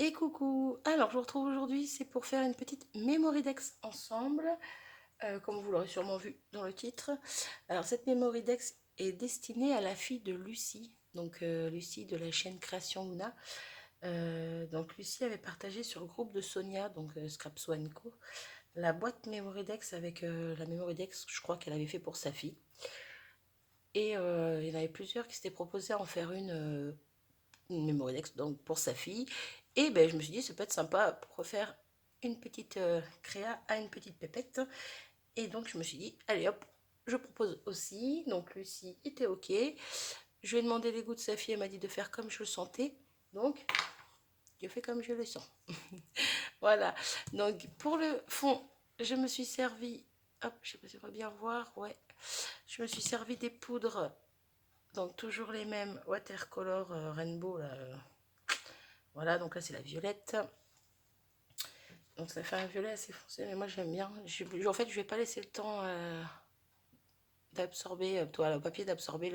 Et coucou! Alors, je vous retrouve aujourd'hui, c'est pour faire une petite Mémoridex ensemble, comme vous l'aurez sûrement vu dans le titre. Alors, cette Mémoridex est destinée à la fille de Lucie, donc Lucie de la chaîne Création Luna. Donc, Lucie avait partagé sur le groupe de Sonia, donc Scrapso & Co, la boîte Mémoridex avec la Mémoridex, je crois qu'elle avait fait pour sa fille. Et il y en avait plusieurs qui s'étaient proposés à en faire une Mémoridex donc pour sa fille. Et ben, je me suis dit, ça peut être sympa pour refaire une petite créa à une petite pépette. Et donc, je me suis dit, allez hop, je propose aussi. Donc, Lucie était OK. Je lui ai demandé les goûts de sa fille. Elle m'a dit de faire comme je le sentais. Donc, je fais comme je le sens. Voilà. Donc, pour le fond, je me suis servi. Hop, je sais pas si on va bien voir. Ouais. Je me suis servi des poudres. Donc, toujours les mêmes watercolor rainbow là. Voilà, donc là c'est la violette. Donc ça fait un violet assez foncé, mais moi j'aime bien. En fait, je vais pas laisser le temps d'absorber, le papier d'absorber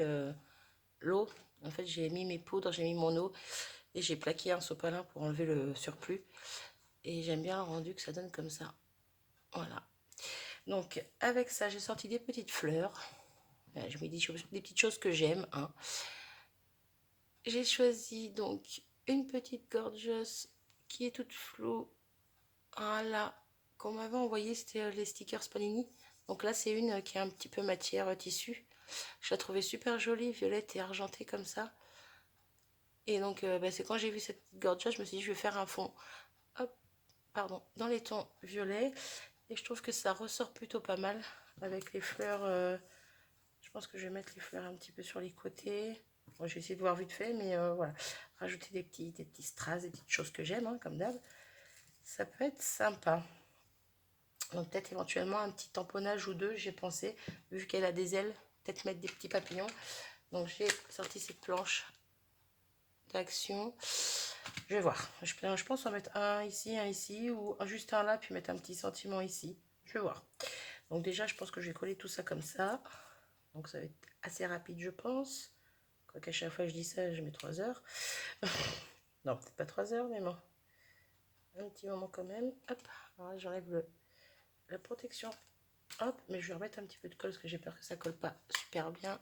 l'eau. En fait, j'ai mis mes poudres, j'ai mis mon eau et j'ai plaqué un sopalin pour enlever le surplus. Et j'aime bien le rendu que ça donne comme ça. Voilà. Donc avec ça, j'ai sorti des petites fleurs. Je mets des petites choses que j'aime. Hein. J'ai choisi donc une petite gorgeous qui est toute floue. Voilà, qu'on m'avait envoyé, c'était les stickers Panini. Donc là, c'est une qui est un petit peu matière tissu. Je la trouvais super jolie, violette et argentée comme ça. Et donc, c'est quand j'ai vu cette gorgeous, je me suis dit, je vais faire un fond, hop, pardon, dans les tons violets. Et je trouve que ça ressort plutôt pas mal avec les fleurs. Je pense que je vais mettre les fleurs un petit peu sur les côtés. Bon, je vais essayer de voir vite fait, mais voilà. Rajouter des petits strass, des petites choses que j'aime, hein, comme d'hab. Ça peut être sympa. Donc peut-être éventuellement un petit tamponnage ou deux, j'ai pensé, vu qu'elle a des ailes, peut-être mettre des petits papillons. Donc j'ai sorti cette planche d'action. Je vais voir. Je pense en mettre un ici, ou juste un là, puis mettre un petit sentiment ici. Je vais voir. Donc déjà, je pense que je vais coller tout ça comme ça. Donc ça va être assez rapide, je pense. Quoiqu'à chaque fois que je dis ça, je mets 3 heures. Non, peut-être pas 3 heures, mais bon. Un petit moment quand même. Hop, alors j'enlève la protection. Hop, mais je vais remettre un petit peu de colle parce que j'ai peur que ça colle pas super bien.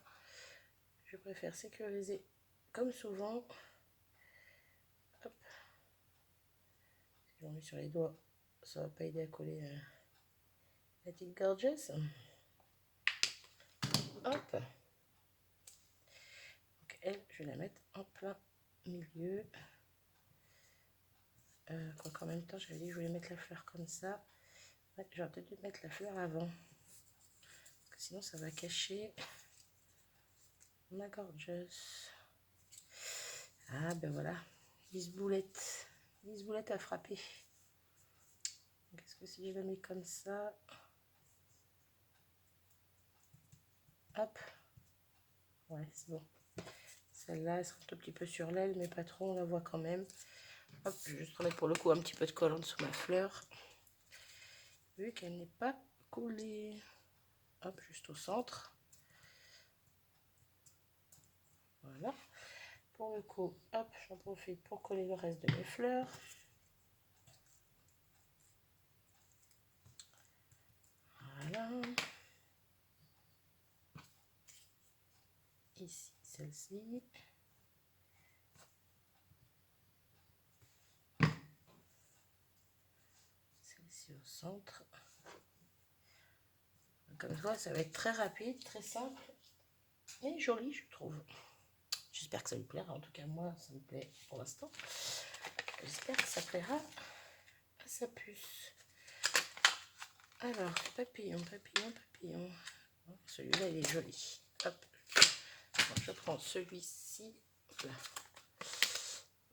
Je préfère sécuriser comme souvent. Hop. Si j'en mets sur les doigts, ça va pas aider à coller la petite gorgeous. Hop. Donc elle, je vais la mettre en plein milieu. Quoiqu'en même temps, j'avais dit que je voulais mettre la fleur comme ça. Ouais, j'aurais peut-être dû mettre la fleur avant. Parce que sinon, ça va cacher ma gorgeous. Ah ben voilà, 10 boulettes. 10 boulettes à frapper. Est-ce que si je la mets comme ça, hop, ouais, c'est bon. Celle-là, elle sera un tout petit peu sur l'aile, mais pas trop, on la voit quand même. Hop, je vais juste remettre pour le coup un petit peu de colle en dessous ma fleur, vu qu'elle n'est pas collée. Hop, juste au centre. Voilà. Pour le coup, hop, j'en profite pour coller le reste de mes fleurs. Voilà. Ici, celle-ci. Celle-ci au centre. Comme ça va être très rapide, très simple et joli, je trouve. J'espère que ça lui plaira. En tout cas, moi, ça me plaît pour l'instant. J'espère que ça plaira à sa puce. Alors, papillon, papillon, papillon. Celui-là, il est joli. Hop. Donc, je prends celui-ci.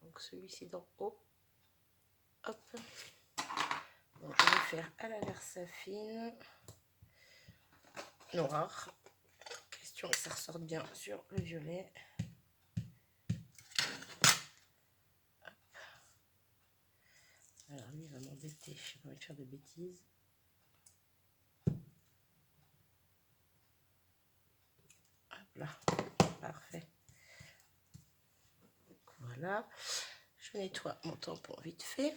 Donc, celui-ci d'en haut. Hop. Donc, je vais faire à la Versafine noir. Question que ça ressorte bien sur le violet. Hop. Alors, lui, il va m'embêter. Je n'ai pas envie de faire de bêtises. Hop là. Parfait. Voilà. Je nettoie mon tampon vite fait.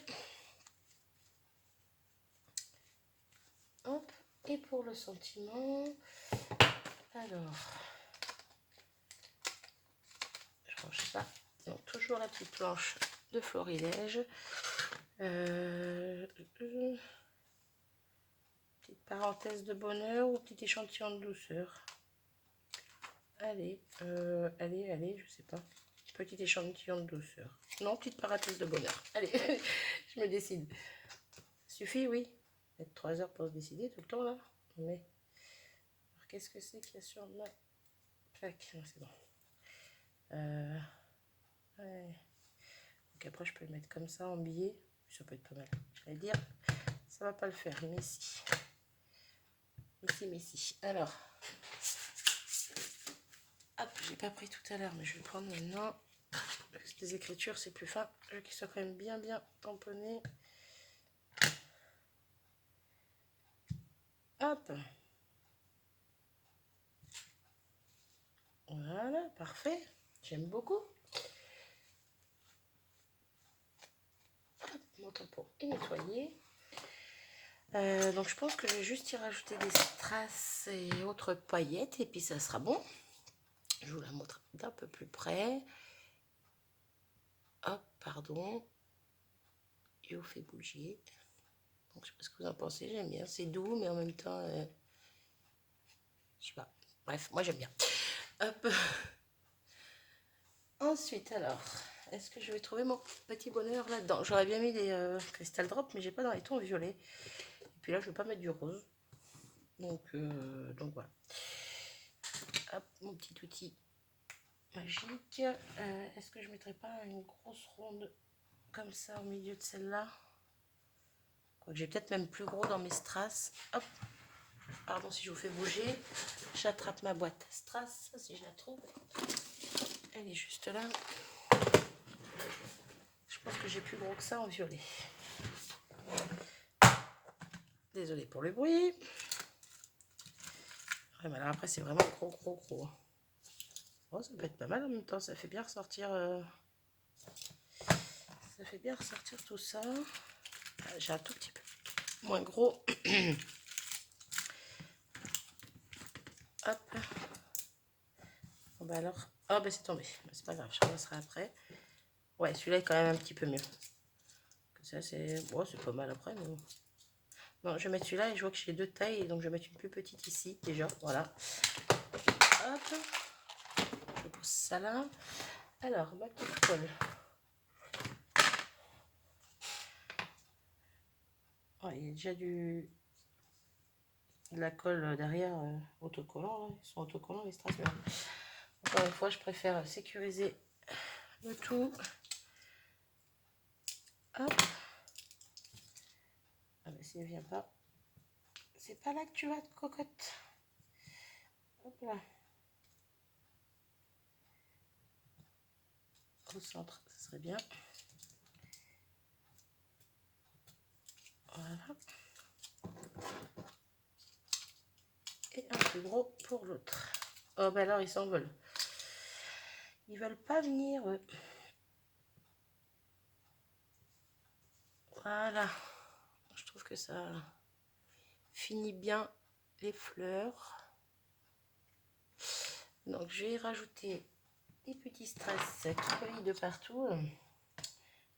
Hop. Et pour le sentiment, alors, je range ça. Donc toujours la petite planche de florilège. Petite parenthèse de bonheur ou petit échantillon de douceur. Allez, allez, je sais pas. Petit échantillon de douceur. Non, petite parenthèse de bonheur. Allez, je me décide. Suffit, oui. Mettre 3 heures pour se décider tout le temps là. Mais qu'est-ce que c'est qu'il y a sur ma plaque? C'est bon. Ouais. Donc après, je peux le mettre comme ça en billet. Ça peut être pas mal. J'allais dire, ça va pas le faire, mais si. Mais si. Alors, hop, j'ai pas pris tout à l'heure, mais je vais le prendre maintenant. Parce que les écritures, c'est plus fin. Je veux qu'il soit quand même bien tamponné. Hop. Voilà, parfait. J'aime beaucoup. Hop, mon tampon est nettoyé. Donc je pense que je vais juste y rajouter des strass et autres paillettes et puis ça sera bon. Je vous la montre d'un peu plus près. Hop, pardon. Je vous fais bouger. Donc je sais pas ce que vous en pensez, j'aime bien. C'est doux mais en même temps, je sais pas. Bref, moi j'aime bien. Hop. Ensuite alors, est-ce que je vais trouver mon petit bonheur là-dedans? J'aurais bien mis des Crystal Drop mais j'ai pas dans les tons violets. Et puis là je vais pas mettre du rose. Donc voilà. Hop, mon petit outil magique. Est-ce que je mettrai pas une grosse ronde comme ça au milieu de celle-là? J'ai peut-être même plus gros dans mes strass. Hop, pardon si je vous fais bouger. J'attrape ma boîte strass si je la trouve. Elle est juste là. Je pense que j'ai plus gros que ça en violet. Désolée pour le bruit. Ouais, mais alors après c'est vraiment gros. Oh, ça peut être pas mal en même temps. Ça fait bien ressortir. Ça fait bien ressortir tout ça. J'ai un tout petit peu moins gros. Hop. Bon bah alors. Oh bah c'est tombé. C'est pas grave, je relancerai après. Ouais, celui-là est quand même un petit peu mieux. Ça c'est. Bon, c'est pas mal après, mais bon. Non, je vais mettre celui-là et je vois que j'ai 2 tailles, donc je vais mettre une plus petite ici déjà. Voilà. Hop. Je pose ça là. Alors, ma petite colle. Oh, il y a déjà de la colle derrière autocollant. Là. Ils sont autocollants les strass. Encore une fois, je préfère sécuriser le tout. Hop. Ah bah s'il ne vient pas. C'est pas là que tu vas, cocotte. Hop là. Au centre, ça serait bien. Voilà. Et un plus gros pour l'autre. Oh bah alors ils s'envolent. Ils veulent pas venir. Voilà. Je trouve que ça finit bien les fleurs. Donc je vais rajouter des petits strass qui brillent de partout.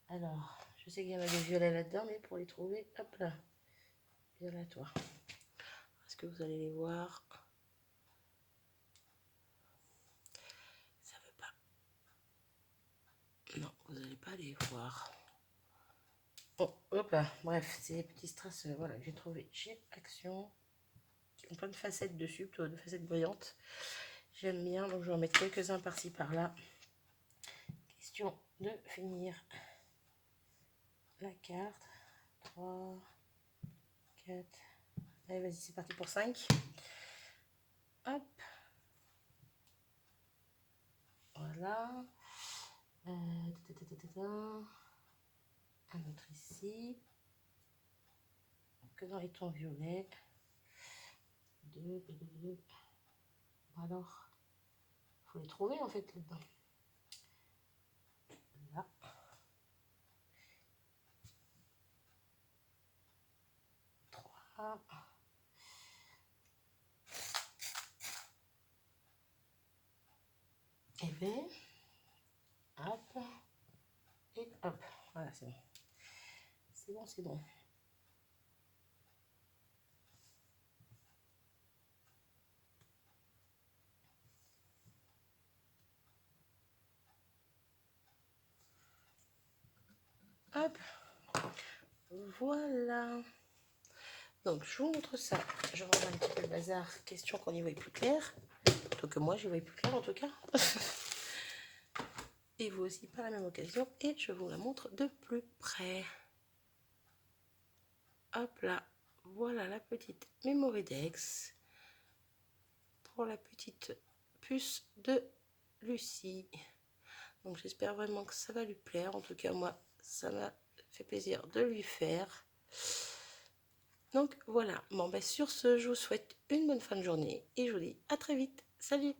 Alors, je sais qu'il y en a des violets là-dedans, mais pour les trouver, hop là, violatoire. Est-ce que vous allez les voir? Ça veut pas. Non, vous n'allez pas les voir. Bon, hop là, bref, c'est des petits strass voilà, que j'ai trouvé chez Action, qui ont plein de facettes dessus, plutôt de facettes brillantes. J'aime bien, donc je vais en mettre quelques-uns par-ci par-là. Question de finir la carte. 3, 4. Allez, vas-y, c'est parti pour 5. Hop. Voilà. Un autre ici. Que dans les tons violets. 2. Alors, il faut les trouver en fait là-dedans. Là. Voilà. Et bien, hop, et hop. Voilà, c'est bon. C'est bon, c'est bon. Hop. Voilà. Donc, je vous montre ça. Je regarde un petit peu le bazar. Question qu'on y voit plus clair. Plutôt que moi, j'y vois plus clair en tout cas. Et vous aussi par la même occasion. Et je vous la montre de plus près. Hop là. Voilà la petite Mémoridex. Pour la petite puce de Lucie. Donc, j'espère vraiment que ça va lui plaire. En tout cas, moi, ça m'a fait plaisir de lui faire. Donc voilà, bon ben sur ce, je vous souhaite une bonne fin de journée et je vous dis à très vite. Salut!